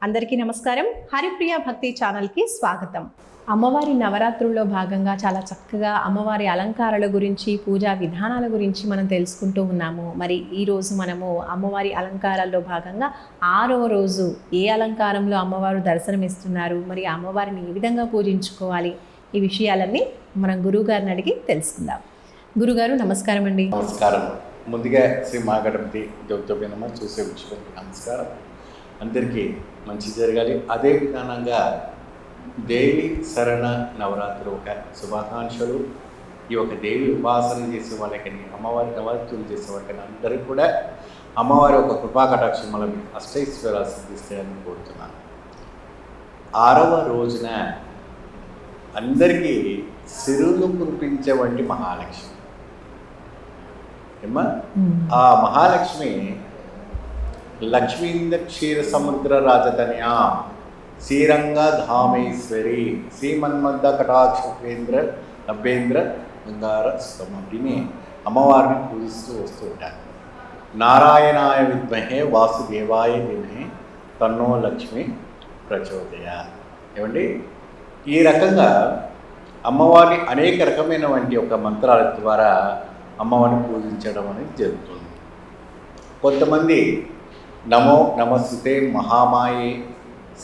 అందరికీ నమస్కారం. హరిప్రియ భక్తి ఛానల్కి స్వాగతం. అమ్మవారి నవరాత్రుల్లో భాగంగా చాలా చక్కగా అమ్మవారి అలంకారాల గురించి, పూజా విధానాల గురించి మనం తెలుసుకుంటూ ఉన్నాము. మరి ఈరోజు మనము అమ్మవారి అలంకారాల్లో భాగంగా 6వ రోజు ఏ అలంకారంలో అమ్మవారు దర్శనమిస్తున్నారు, మరి అమ్మవారిని ఏ విధంగా పూజించుకోవాలి, ఈ విషయాలన్నీ మనం గురువుగారిని అడిగి తెలుసుకుందాం. గురుగారు నమస్కారం అండి. నమస్కారం. ముందుగా శ్రీ మహాగణపతి జ్యోతిర్మయ చూసే విషయానికి నమస్కారం. అందరికీ మంచి జరగాలి. అదే విధానంగా దేవి శరణ నవరాత్రి ఒక శుభాకాంక్షలు. ఈ యొక్క దేవి ఉపాసన చేసే వాళ్ళకని, అమ్మవారి నవరాత్రులు చేసే వాళ్ళకని అందరికీ కూడా అమ్మవారి ఒక కృపాకటాక్షం వల్ల అష్టైశ్వర్యాలు సిద్ధిస్తాయని కోరుతున్నాను. 6వ రోజున అందరికీ సిరులు కురిపించే వంటి మహాలక్ష్మి ఏమా, ఆ మహాలక్ష్మి లక్ష్మీంద క్షీర సముద్ర రాజతనయా శ్రీరంగ ధామేశ్వరి శ్రీమన్మద్ద కటాక్షేంద్ర నభ్యేంద్ర గంగార స్తమటిని అమ్మవారిని పూజిస్తూ వస్తూ ఉంటారు. నారాయణాయ విద్మహే వాసుదేవాయ ధీమహి తన్నో లక్ష్మి ప్రచోదయాత్. ఏమండి, ఈ రకంగా అమ్మవారిని అనేక రకమైనటువంటి ఒక మంత్రాల ద్వారా అమ్మవారిని పూజించడం అనేది జరుగుతుంది. కొంతమంది నమో నమస్తుతే మహామాయే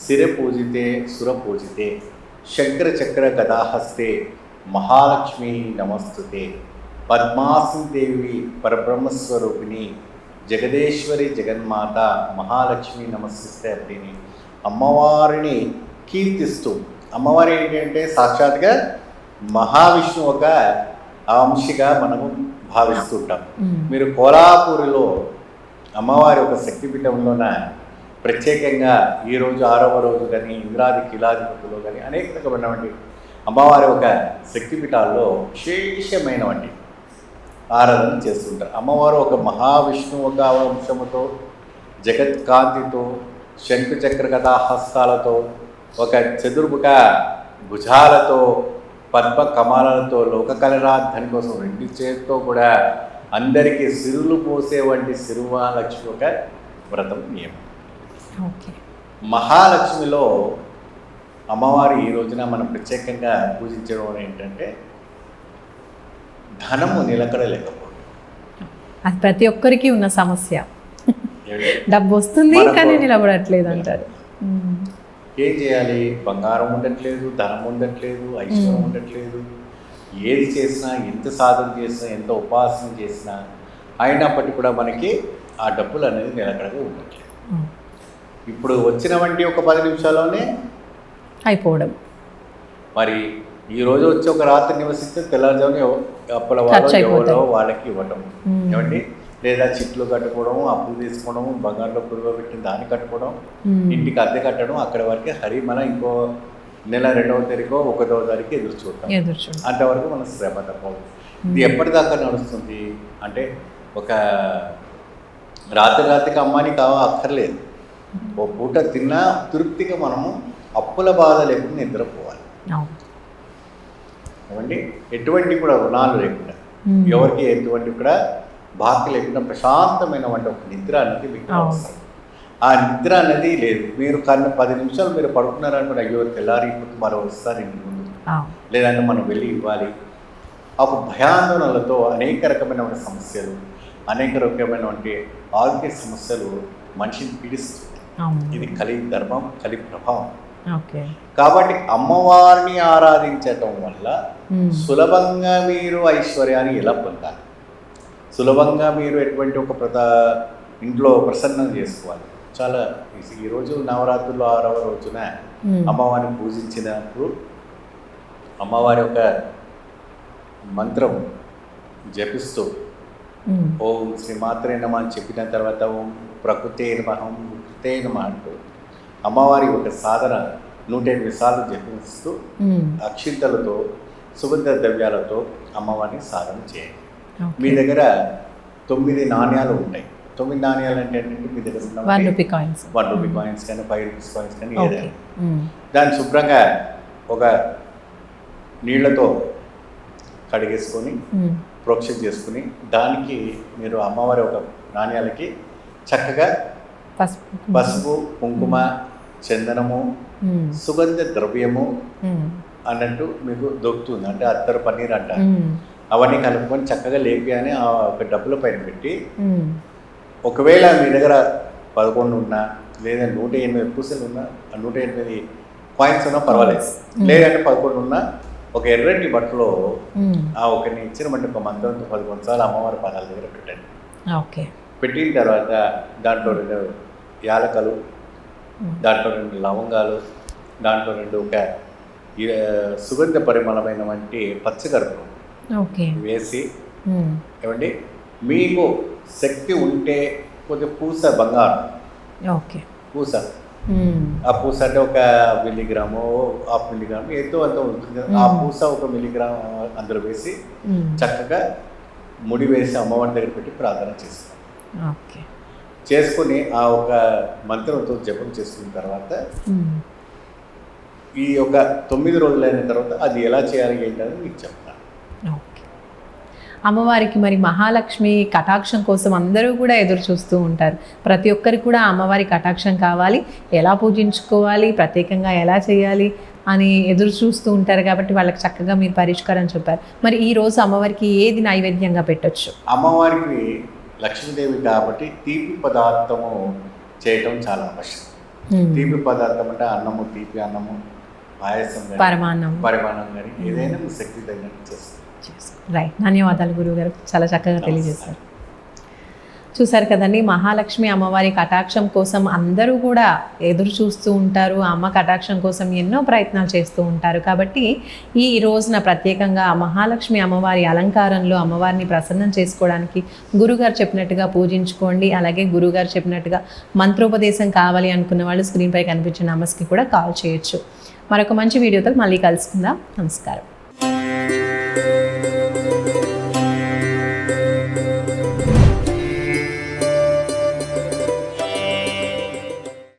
శిర పూజితే సుర పూజితే శంకర చక్ర గదాహస్తే మహాలక్ష్మి నమస్తుతే పద్మాసన దేవి పరబ్రహ్మస్వరూపిణి జగదేశ్వరి జగన్మాత మహాలక్ష్మి నమస్తే அப்படின்னு అమ్మవారిని కీర్తిస్తూ, అమ్మవారి ఏంటంటే సాక్షాత్గా మహావిష్ణువు ఒక అంశగా మనము భావిస్తుంటాం. మీరు కోలాపూరిలో అమ్మవారి ఒక శక్తిపీఠంలోన ప్రత్యేకంగా ఈరోజు 6వ రోజు కానీ ఇంద్రాది కిలాధిపతులు కానీ అనేక రకమైనటువంటి అమ్మవారి ఒక శక్తిపీఠాల్లో విశేషమైనటువంటి ఆరాధన చేస్తుంటారు. అమ్మవారు ఒక మహావిష్ణువు ఒక అంశముతో, జగత్కాంతితో, శంకుచక్ర గదా హస్తాలతో, ఒక చతుర్ముఖ భుజాలతో, పద్మ కమాలతో, లోక కళ్యాణార్థం కోసం 2 చేతితో కూడా అందరికీ సిరులు పోసే వంటి సిరుమహాలక్ష్మి ఒక వ్రతం నియమం. మహాలక్ష్మిలో అమ్మవారు ఈ రోజున మనం ప్రత్యేకంగా పూజించడం ఏంటంటే ధనము నిలకడలేకపోవడం. అది ప్రతి ఒక్కరికి ఉన్న సమస్య. డబ్బు వస్తుంది కానీ నిలబడట్లేదు అంటారు. ఏం చేయాలి? బంగారం ఉండట్లేదు, ధనం ఉండట్లేదు, ఐశ్వర్యం ఉండట్లేదు. ఏది చేసినా, ఎంత సాధన చేసినా, ఎంత ఉపాసన చేసినా అయినప్పటికీ కూడా మనకి ఆ డబ్బులు అనేది నిలకడగా ఉండట్లేదు. ఇప్పుడు వచ్చిన వంటి ఒక 10 నిమిషాల్లోనే అయిపోవడం. మరి ఈరోజు వచ్చి ఒక రాత్రి నివసిస్తే తెల్లారుజామున అప్పుల వాళ్ళు వాళ్ళకి ఇవ్వటం ఏమండి, లేదా చిట్లు కట్టుకోవడం, అప్పులు తీసుకోవడం, బంగారులో పురుగు పెట్టి దాన్ని కట్టుకోవడం, ఇంటికి అద్దె కట్టడం, అక్కడ వరకు హరి మన ఇంకో నెల 2వ తారీఖు 1వ తారీఖు ఎదురు చూడటం. అంతవరకు మనం శ్రమ తప్పదు. ఇది ఎప్పటిదాకా నడుస్తుంది అంటే ఒక రాత్రికి అమ్మాని అక్కర్లేదు. ఓ పూట తిన్నా తృప్తిగా మనము అప్పుల బాధ లేకుండా నిద్రపోవాలి. ఏమండి, ఎటువంటి కూడా రుణాలు లేకుండా, ఎవరికి ఎటువంటి కూడా బాకీ లేకుండా ప్రశాంతమైన వంటి ఒక నిద్ర అనేది మీకు అవసరం. ఆ నిద్ర అనేది లేదు. మీరు 10 నిమిషాలు మీరు పడుకున్నారనుకుంటే అయ్యో తెల్లారి ఇప్పుడు మరో వస్తారు ఇంటి ముందు, లేదంటే మనం వెళ్ళి ఇవ్వాలి. ఒక భయాందోళనలతో అనేక రకమైనటువంటి సమస్యలు, అనేక రకమైనటువంటి ఆరోగ్య సమస్యలు మనిషిని పీడిస్తుంది. ఇది కలి ధర్మం, కలి ప్రభావం. కాబట్టి అమ్మవారిని ఆరాధించటం వల్ల సులభంగా మీరు ఐశ్వర్యాన్ని ఎలా పొందాలి, సులభంగా మీరు ఎటువంటి ఒక ఇంట్లో ప్రసన్నం చేసుకోవాలి. చాలా ఈరోజు నవరాత్రుల్లో 6వ రోజున అమ్మవారిని పూజించినప్పుడు అమ్మవారి యొక్క మంత్రం జపిస్తూ ఓం శ్రీమాత్రే నమః అని చెప్పిన తర్వాత ఓం ప్రకృతే నమః, కృతే నమః అంటూ అమ్మవారి ఒక సాధన 108 సార్లు జపిస్తూ అక్షింతలతో, సుగంధ ద్రవ్యాలతో అమ్మవారిని సాధన చేయండి. మీ దగ్గర 9 నాణ్యాలు ఉంటాయి. 9 నాణ్యాలు అంటే మీ దగ్గర ఉన్న 1 రూపీ కాయిన్స్, 1 రూపీ కాయిన్స్ కానీ 5 రూపీస్ కాయిన్స్ కానీ ఏదైనా దాన్ని శుభ్రంగా ఒక నీళ్లతో కడిగేసుకొని ప్రోక్షణ చేసుకుని దానికి మీరు అమ్మవారి ఒక నాణ్యాలకి చక్కగా పసుపు, కుంకుమ, చందనము, సుగంధ ద్రవ్యము అన్నట్టు మీకు దొరుకుతుంది. అంటే అత్తరు పన్నీర్ అంటారు. అవన్నీ కలుపుకొని చక్కగా లేపి అని ఆ ఒక డబ్బుల పైన పెట్టి, ఒకవేళ మీ దగ్గర 11 ఉన్నా లేదా 108 పూసలు ఉన్నా, 108 కాయిన్స్ ఉన్నా పర్వాలేదు, లేదంటే 11 ఉన్నా ఒక ఎర్రటి బట్టలో ఆ ఒకరిని ఇచ్చినమంటే ఒక మంత్రంతో 11 సార్లు అమ్మవారి పాదాల దగ్గర పెట్టండి. ఓకే. పెట్టిన తర్వాత దాంట్లో 2 యాలకలు, దాంట్లో 2 లవంగాలు, దాంట్లో 2 ఒక సుగంధ పరిమళమైన వంటి పచ్చకర్పూరం వేసి, ఏమండి మీకు శక్తి ఉంటే కొద్దిగా పూస బంగారం, పూస, ఆ పూస అంటే ఒక మిల్లీగ్రాము, 1/2 మిల్లీగ్రాము ఎంతో అంత ఉంటుంది కదా, ఆ పూస 1 మిల్లీగ్రామ్ అందులో వేసి చక్కగా ముడి వేసి అమ్మవారి దగ్గర పెట్టి ప్రార్థన చేస్తాం. చేసుకుని ఆ ఒక మంత్రంతో జపం చేసుకున్న తర్వాత ఈ యొక్క 9 రోజులైన తర్వాత అది ఎలా చేయాలి ఏంటని మీకు చెప్తాను. అమ్మవారికి మరి మహాలక్ష్మి కటాక్షం కోసం అందరూ కూడా ఎదురు చూస్తూ ఉంటారు. ప్రతి ఒక్కరికి కూడా అమ్మవారి కటాక్షం కావాలి, ఎలా పూజించుకోవాలి, ప్రత్యేకంగా ఎలా చేయాలి అని ఎదురు చూస్తూ ఉంటారు. కాబట్టి వాళ్ళకి చక్కగా మీరు పరిష్కారం చెప్పారు. మరి ఈ రోజు అమ్మవారికి ఏది నైవేద్యంగా పెట్టొచ్చు? అమ్మవారికి లక్ష్మీదేవి కాబట్టి తీపి పదార్థము చేయటం చాలా అవశ్యం. తీపి పదార్థం అంటే అన్నము, తీపి అన్నము, పాయసం, పరమాన్నం కానీ ఏదైనా మీ శక్తి తగినట్టు చేస్తుంది. రైట్. ధన్యవాదాలు గురువు గారు, చాలా చక్కగా తెలియజేశారు. చూసారు కదండి, మహాలక్ష్మి అమ్మవారి కటాక్షం కోసం అందరూ కూడా ఎదురు చూస్తూ ఉంటారు. అమ్మ కటాక్షం కోసం ఎన్నో ప్రయత్నాలు చేస్తూ ఉంటారు. కాబట్టి ఈ రోజున ప్రత్యేకంగా మహాలక్ష్మి అమ్మవారి అలంకారంలో అమ్మవారిని ప్రసన్నం చేసుకోవడానికి గురుగారు చెప్పినట్టుగా పూజించుకోండి. అలాగే గురుగారు చెప్పినట్టుగా మంత్రోపదేశం కావాలి అనుకున్న వాళ్ళు స్క్రీన్పై కనిపించిన నంబర్స్కి కూడా కాల్ చేయొచ్చు. మరొక మంచి వీడియోతో మళ్ళీ కలుసుకుందాం. నమస్కారం.